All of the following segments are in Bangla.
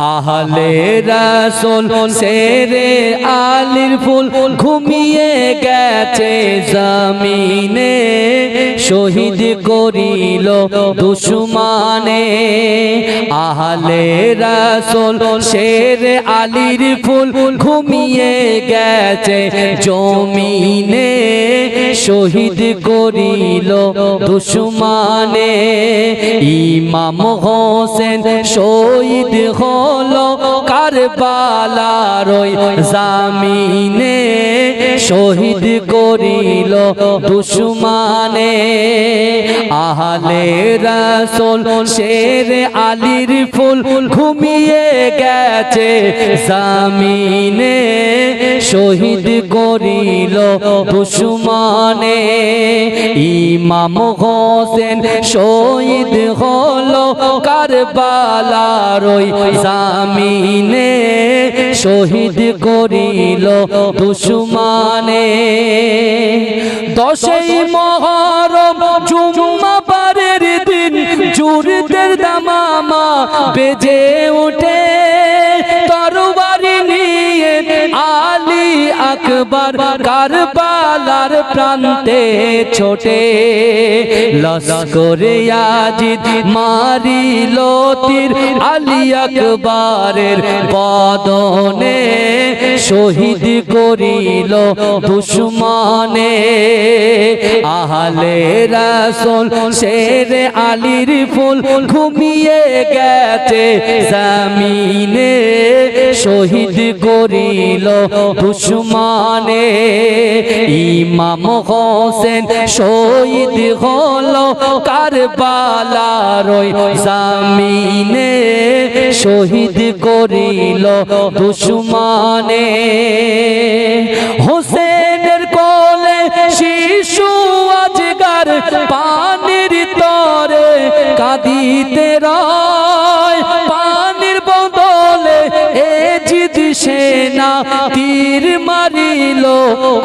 আহলে রাসূল শেরে আলীর ফুল ঘুমিয়ে গেছে জমিনে শহীদ করিল দুশমনে আহলে রাসূল শেরে আলীর ফুল ঘুমিয়ে গেছে জমিনে শহীদ করিল দুশমনে ইমাম হোসেন শহীদ হলো কারবালার ওই জমিনে শহীদ করিল দুশমনে আহলে রাসূল শেরে আলীর ফুল ঘুমিয়ে গেছে জমিনে শহীদ করিল দুশমনে ইমাম হোসেন শহীদ হলো কারবালার ওই জমিনে শহীদ করিল দুশমনে 10ই মুহররম জুম্মাবারের দিন জুরদের দামামা বেজে ওঠে তরবারি নিয়ে আলী আকবর কারবালার প্রান্তে ছোটে লস্করে ইয়াজিদ মারিল তীর আলী আকবরের বদনে শহীদ করিল দুশমনে আহলে রাসূল শেরে আলীর ফুল ঘুমিয়ে গেছে জমিনে শহীদ করিল দুশমনে ইমাম হোসেন শহীদ হলো কারবালার ওই জমিনে শহীদ করিল দুশমনে হোসেনের কোলে শিশু আজগার পানির তরে কাঁদিতে রয় পানির বদলে এজিদ সেনা তীর মারিল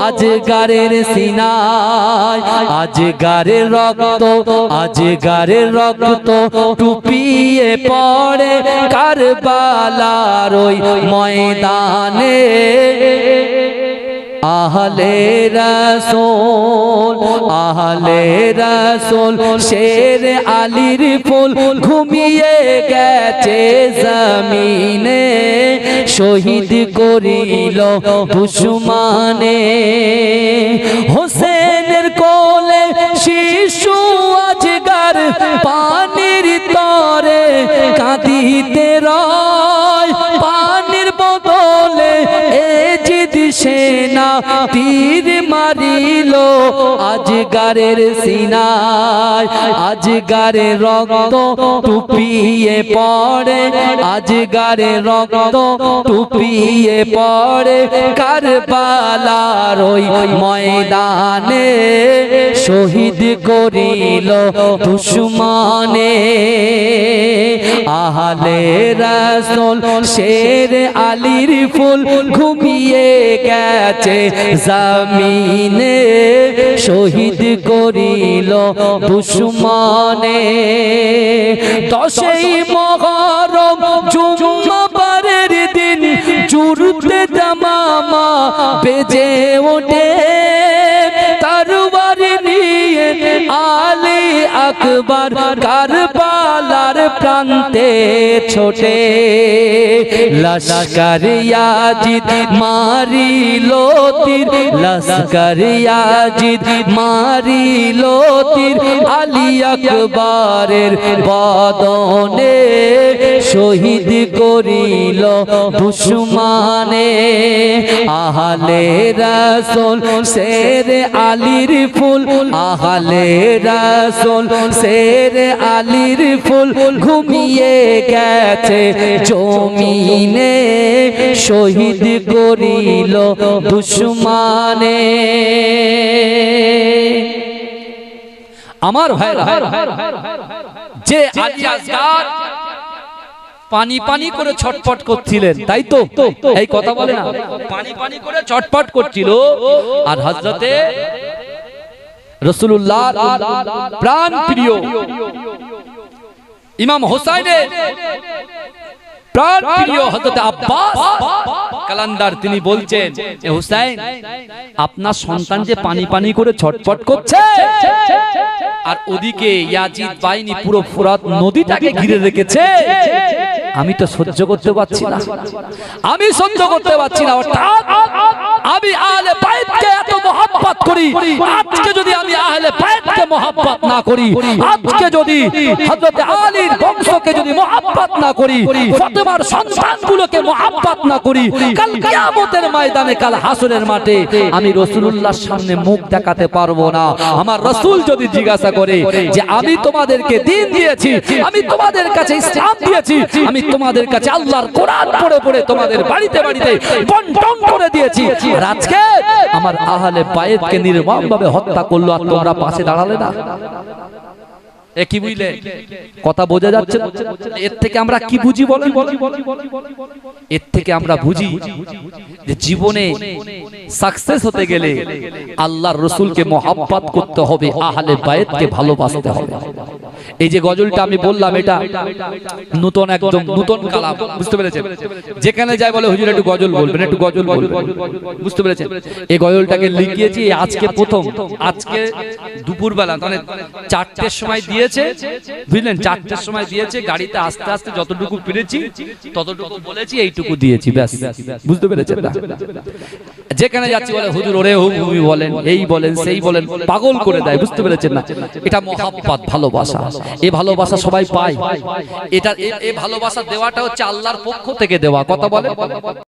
আজগারের সিনায় আজগারের রক্ত টুপিয়ে পড়ে কারবালার ওই ময়দানে আহলে রাসূল শেরে আলীর ফুল ঘুমিয়ে গেছে জমিনে শহীদ করিল দুশমনে হোসেনের কোলে শিশু আজগার পানির তরে কাঁদিতে রয় পানির বদলে এজিদ সেনা তীর মারিল আজগারের সিনায় আজগারের রক্ত টুপিয়ে পড়ে আজগারের রক্ত টুপিয়ে পড়ে কারবালার ওই ময়দানে শহীদ করিল দুশমনে আহলে রাসূল শেরে আলীর ফুল ঘুমিয়ে গেছে জমিনে শহীদ করিল দুশমনে 10ই মুহররম জুম্মাবারের দিন জুরতে দামামা বেজে ওঠে তরবারি নিয়ে আলী আকবর কারবালার প্রান্তে ছোটে লস্কর ইয়াজিদ মারিল তীর লস্কর ইয়াজিদ মারিল তীর আলী আকবরের বদনে শহীদ করিল দুশমনে আহলে রাসূল শেরে আলীর ফুল আহলে রাসূল শেরে আলীর ফুল ঘুমিয়ে গেছে জমিনে শহীদ করিল দুশমনে আমার ভাইরা যে আলী আসগার পানি পানি করে ছটফট করছিলেন তাই তো এই কথা বলে না পানি পানি করে ছটফট করছিল আর হযরতে রাসূলুল্লাহ প্রাণ প্রিয় ইমাম হোসেনের প্রাণপ্রিয় হযরত আব্বাস কালান্দার তিনি বলছেন, এ হুসাইন, আপনার সন্তান যে পানি পানি করে ছটফট করছে, আর ওদিকে ইয়াজিদ বাহিনী পুরো ফুরাত নদীটাকে ঘিরে রেখেছে, আমি তো সহ্য করতে পারছি না, আমি সহ্য করতে পারছি না। অর্থাৎ আমি আহলে বাইতকে এত মহব্বত করি, আজকে যদি আমি আহলে বাইতকে মহব্বত না করি, আজকে যদি হযরত আলীর বংশকে যদি মহব্বত না করি, ফাতেমার সন্তানগুলোকে মহব্বত না করি, কাল কিয়ামতের ময়দানে, কাল হাসরের মাঠে আমি রাসূলুল্লাহর সামনে মুখ দেখাতে পারবো না। আমার রাসূল যদি জিজ্ঞাসা করে যে আমি তোমাদেরকে দ্বীন দিয়েছি, আমি তোমাদের কাছে ইসলাম দিয়েছি, আমি তোমাদের কাছে আল্লাহর কোরআন পড়ে পড়ে তোমাদের বাড়িতে বাড়িতে বন্টন করে দিয়েছি, আর আজকে আমার আহলে বাইতকে নির্মমভাবে হত্যা করলো, আর তোমরা পাশে দাঁড়ালে না। এ কি বুঝলে? কথা বোঝা যাচ্ছে? এর থেকে আমরা কি বুঝি বলেন? এর থেকে আমরা বুঝি যে জীবনে সাকসেস হতে গেলে আল্লাহর রাসূলকে মহব্বত করতে হবে, আহলে বাইতকে ভালোবাসতে হবে। এই যে গজলটা আমি বললাম, এটা নতুন, একদম নতুন কালাম, বুঝতে পেরেছেন? যেখানে যায় বলে হুজুর একটু গজল বলবেন, একটু গজল বলবেন, বুঝতে পেরেছেন? এই গজলটাকে লিখিয়েছি আজকে প্রথম, আজকে দুপুরবেলা, মানে 4টের সময় দিয়ে বুঝলেন, 4টের সময় দিয়েছে, গাড়িতে আস্তে আস্তে যতটুকু পেরেছি ততটুকু বলেছি, এইটুকু দিয়েছি, ব্যাস। বুঝতে পেরেছেন? যেখানে যাচ্ছি বলে হুজুর ওরে হুমি বলেন, এই বলেন, সেই বলেন, পাগল করে দেয়। বুঝতে পেরেছেন না? এটা মহব্বত, ভালোবাসা। এই ভালোবাসা সবাই পায়, এটা এই ভালোবাসা দেওয়াটা হচ্ছে আল্লাহর পক্ষ থেকে দেওয়া। কথা বলে